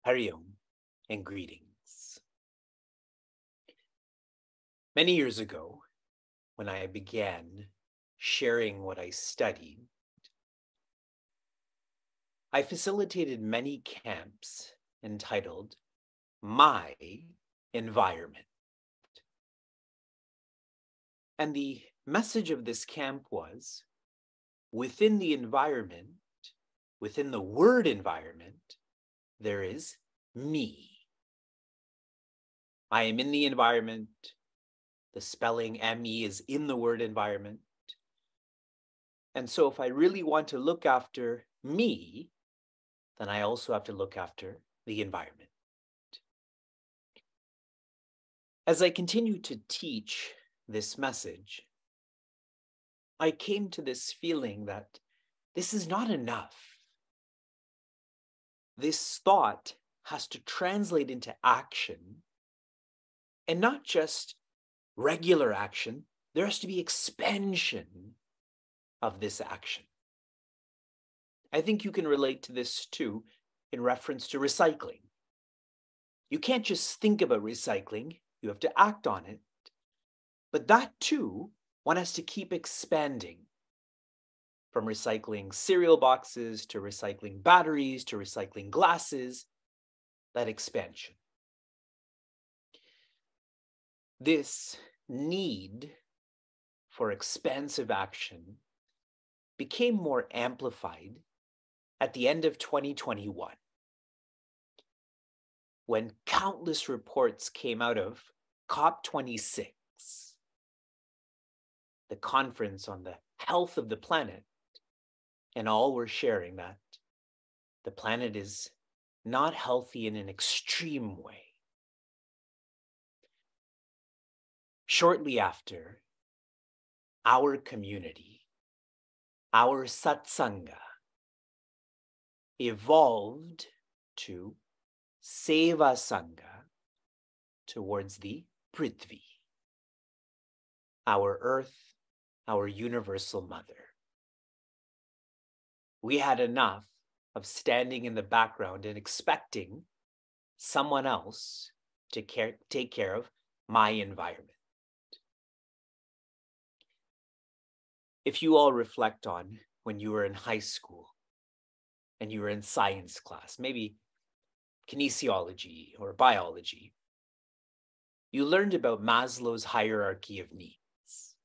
Hariom and greetings. Many years ago, when I began sharing what I studied, I facilitated many camps entitled My Environment. And the message of this camp was, within the environment, within the word environment, there is me. I am in the environment. The spelling ME is in the word environment. And so if I really want to look after me, then I also have to look after the environment. As I continue to teach this message, I came to this feeling that this is not enough. This thought has to translate into action, and not just regular action. There has to be expansion of this action. I think you can relate to this too in reference to recycling. You can't just think about recycling, you have to act on it. But that too, one has to keep expanding. From recycling cereal boxes to recycling batteries to recycling glasses, that expansion. This need for expansive action became more amplified at the end of 2021, when countless reports came out of COP26, the conference on the health of the planet, and all were sharing that the planet is not healthy in an extreme way. Shortly after, our community, our satsanga, evolved to Seva Sangha towards the Prithvi, our earth, our universal mother. We had enough of standing in the background and expecting someone else to take care of my environment. If you all reflect on when you were in high school and you were in science class, maybe kinesiology or biology, you learned about Maslow's hierarchy of needs.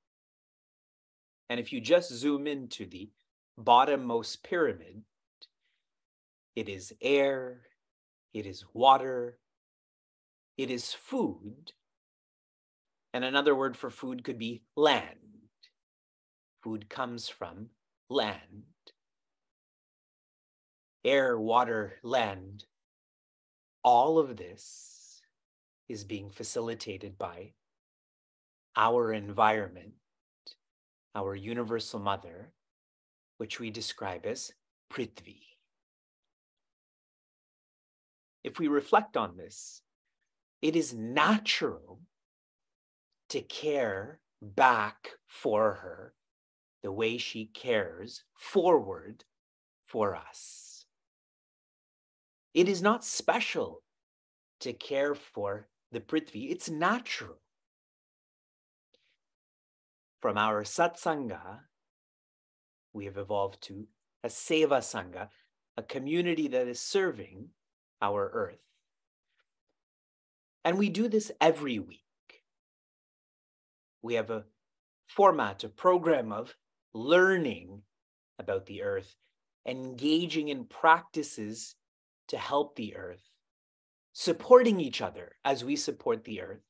And if you just zoom into the bottommost pyramid, it is air, it is water, it is food, and another word for food could be land. Food comes from land. Air, water, land, all of this is being facilitated by our environment, our universal mother, which we describe as Prithvi. If we reflect on this, it is natural to care back for her the way she cares forward for us. It is not special to care for the Prithvi, it's natural. From our satsanga, we have evolved to a seva sangha, a community that is serving our earth. And we do this every week. We have a format, a program of learning about the earth, engaging in practices to help the earth, supporting each other as we support the earth,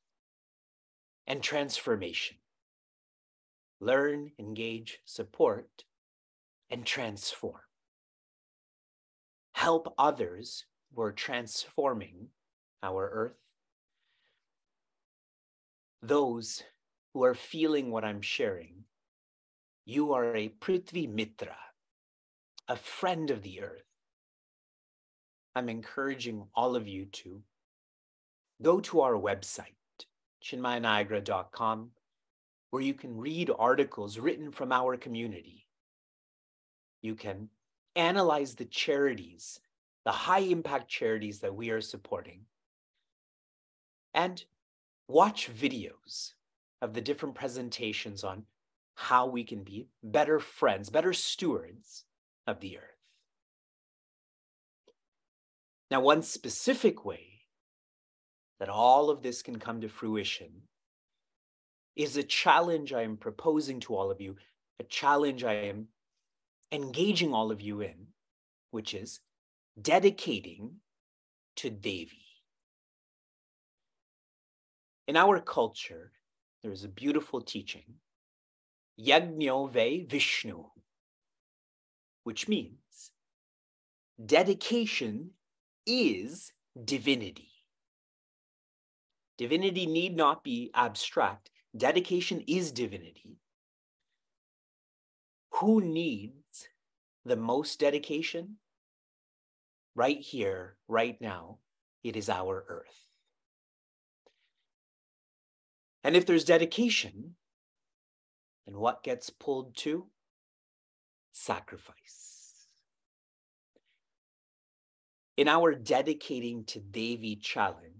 and transformation. Learn, engage, support, and transform. help others who are transforming our earth. Those who are feeling what I'm sharing, you are a Prithvi Mitra, a friend of the earth. I'm encouraging all of you to go to our website, chinmayaniagara.com, where you can read articles written from our community. You can analyze the charities, the high impact charities that we are supporting, and watch videos of the different presentations on how we can be better friends, better stewards of the earth. Now, one specific way that all of this can come to fruition is a challenge I am proposing to all of you, a challenge I am engaging all of you in, which is dedicating to Devi. In our culture, there is a beautiful teaching, Yajno Ve Vishnu, which means dedication is divinity. Divinity need not be abstract. Dedication is divinity. Who needs the most dedication? Right here, right now, it is our earth. And if there's dedication, then what gets pulled to? Sacrifice. In our dedicating to Devi challenge,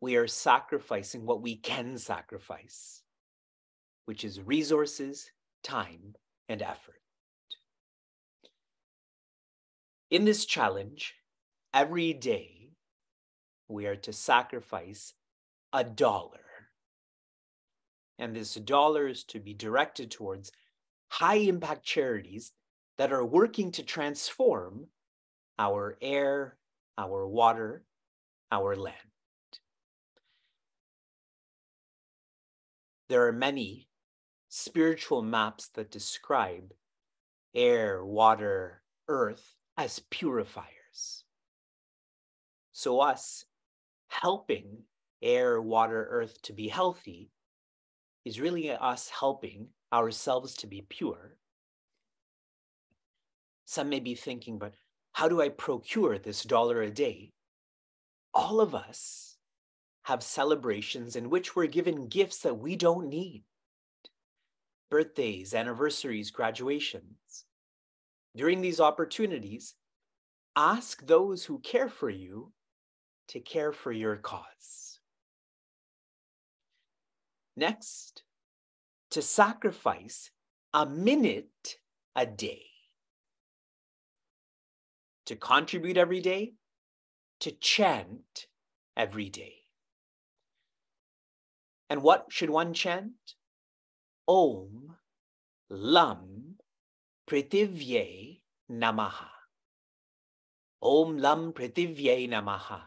we are sacrificing what we can sacrifice, which is resources, time, and effort. In this challenge, every day, we are to sacrifice $1. And this $1 is to be directed towards high impact charities that are working to transform our air, our water, our land. There are many spiritual maps that describe air, water, earth as purifiers. So us helping air, water, earth to be healthy is really us helping ourselves to be pure. Some may be thinking, but how do I procure this $1 a day? All of us have celebrations in which we're given gifts that we don't need. Birthdays, anniversaries, graduations. During these opportunities, ask those who care for you to care for your cause. Next, to sacrifice a minute a day. To contribute every day, to chant every day. And what should one chant? Om Lam Prithivye Namaha. Om Lam Prithivye Namaha.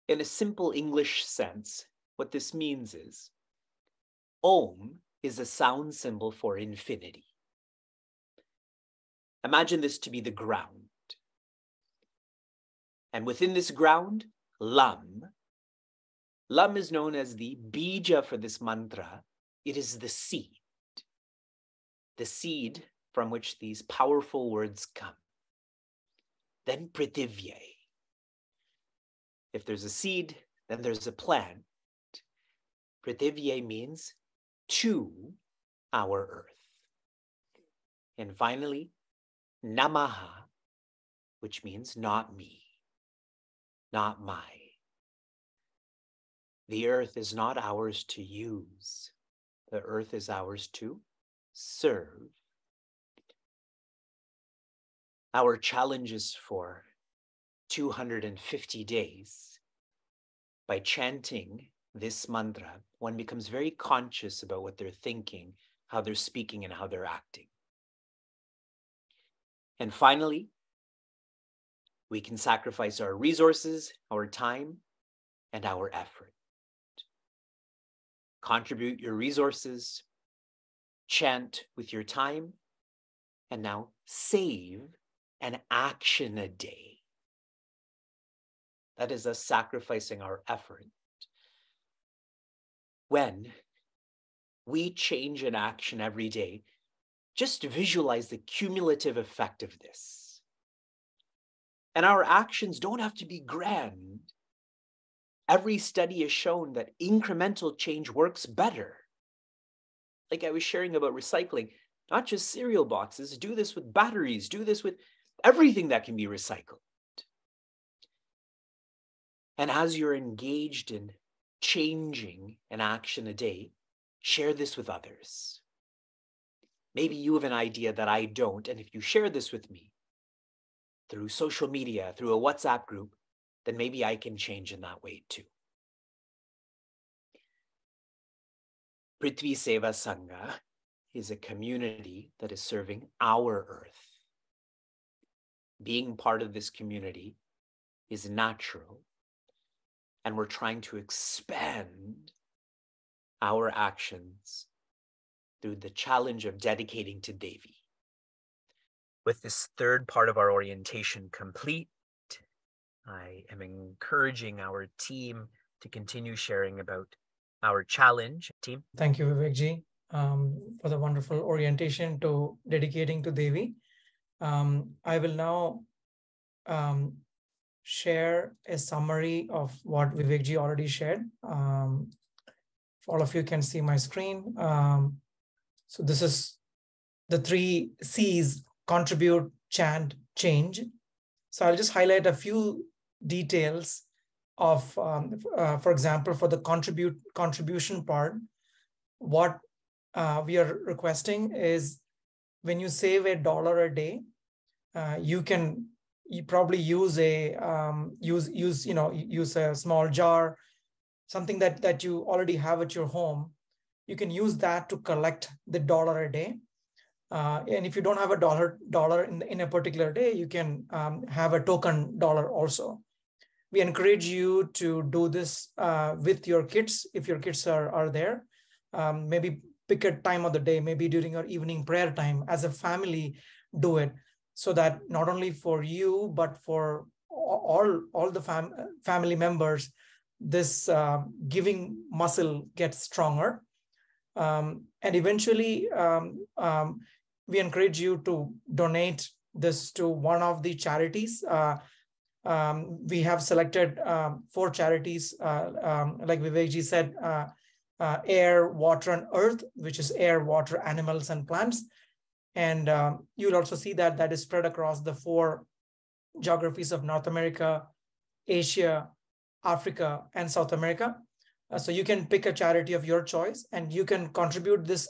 In a simple English sense, what this means is, Om is a sound symbol for infinity. Imagine this to be the ground. And within this ground, Lam. Lam is known as the bija for this mantra. It is the seed from which these powerful words come. Then Prithivye. If there's a seed, then there's a plant. Prithivye means to our earth. And finally, Namaha, which means not me, not my. The earth is not ours to use. The earth is ours to serve. Our challenge is for 250 days. By chanting this mantra, one becomes very conscious about what they're thinking, how they're speaking, and how they're acting. And finally, we can sacrifice our resources, our time, and our effort. Contribute your resources, chant with your time, and now save an action a day. That is us sacrificing our effort. When we change an action every day, just visualize the cumulative effect of this. And our actions don't have to be grand. Every study has shown that incremental change works better. Like I was sharing about recycling, not just cereal boxes, do this with batteries, do this with everything that can be recycled. And as you're engaged in changing an action a day, share this with others. Maybe you have an idea that I don't, and if you share this with me through social media, through a WhatsApp group, then maybe I can change in that way too. Prithvi Seva Sangha is a community that is serving our earth. Being part of this community is natural, and we're trying to expand our actions through the challenge of dedicating to Devi. With this third part of our orientation complete, I am encouraging our team to continue sharing about our challenge. Team. Thank you, Vivekji, for the wonderful orientation to dedicating to Devi. I will now share a summary of what Vivekji already shared. All of you can see my screen. So this is the 3 C's: contribute, chant, change. So I'll just highlight a few details of, for example, for the contribution part, what we are requesting is when you save $1 a day, you probably use a small jar, something that you already have at your home. You can use that to collect the $1 a day. And if you don't have a dollar in a particular day, you can have a token dollar also. We encourage you to do this with your kids if your kids are there. Maybe pick a time of the day, maybe during your evening prayer time. As a family, do it so that not only for you, but for all the family members, this giving muscle gets stronger. And eventually, we encourage you to donate this to one of the charities. We have selected 4 charities, like Vivekji said, air, water, and earth, which is air, water, animals, and plants. And you'll also see that is spread across the 4 geographies of North America, Asia, Africa, and South America. So you can pick a charity of your choice, and you can contribute this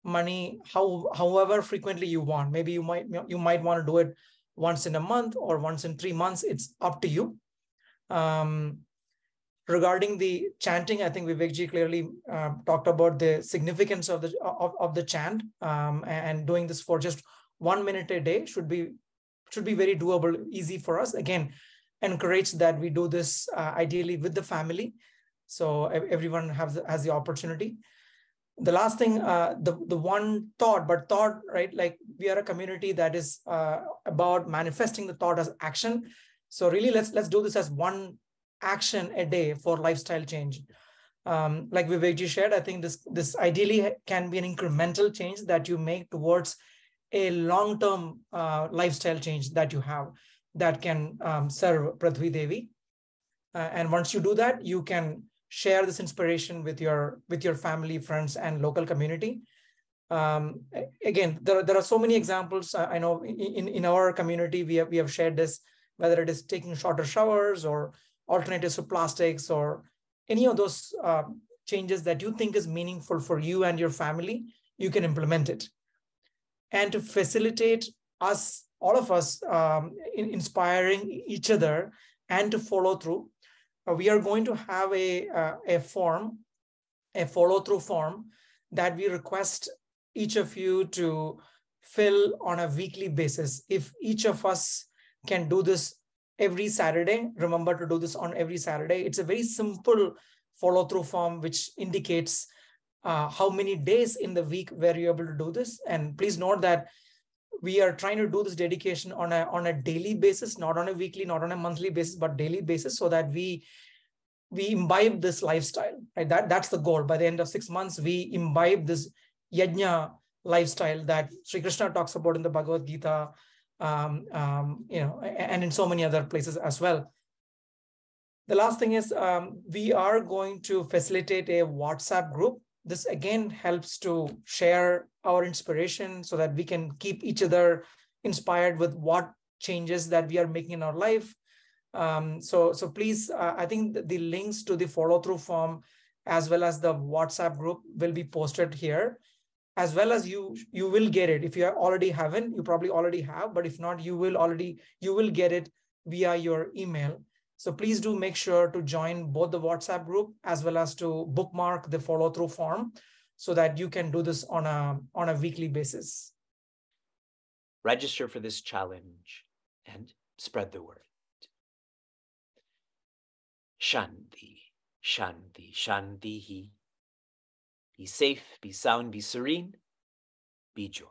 money however frequently you want. Maybe you might want to do it once in a month or once in 3 months. It's up to you. Regarding the chanting, I think Vivekji clearly talked about the significance of the chant, and doing this for just 1 minute a day should be very doable, easy for us. Again, encourage that we do this ideally with the family, so everyone has the opportunity. The last thing, the one thought, right? Like, we are a community that is about manifesting the thought as action. So really, let's do this as one action a day for lifestyle change. Like Vivekji shared, I think this ideally can be an incremental change that you make towards a long-term lifestyle change that you have that can serve Prithvi Devi. And once you do that, you can share this inspiration with your family, friends, and local community. Again, there are so many examples. I know in our community, we have shared this, whether it is taking shorter showers or alternatives to plastics or any of those changes that you think is meaningful for you and your family, you can implement it. And to facilitate all of us, in inspiring each other and to follow through, we are going to have a follow-through form that we request each of you to fill on a weekly basis. If each of us can do this every Saturday, remember to do this on every Saturday. It's a very simple follow-through form which indicates how many days in the week were you able to do this. And please note that we are trying to do this dedication on a daily basis, not on a weekly, not on a monthly basis, but daily basis, so that we imbibe this lifestyle, right? That's the goal. By the end of 6 months, we imbibe this yajna lifestyle that Sri Krishna talks about in the Bhagavad Gita, and in so many other places as well. The last thing is we are going to facilitate a WhatsApp group. This again helps to share our inspiration so that we can keep each other inspired with what changes that we are making in our life. So please, I think the links to the follow through form as well as the WhatsApp group will be posted here, as well as you will get it. If you already haven't, you probably already have, but if not, you will get it via your email. So please do make sure to join both the WhatsApp group as well as to bookmark the follow through form so that you can do this on a weekly basis. Register for this challenge and spread the word. Shanti, Shanti, Shanti. Be safe, be sound, be serene, be joy.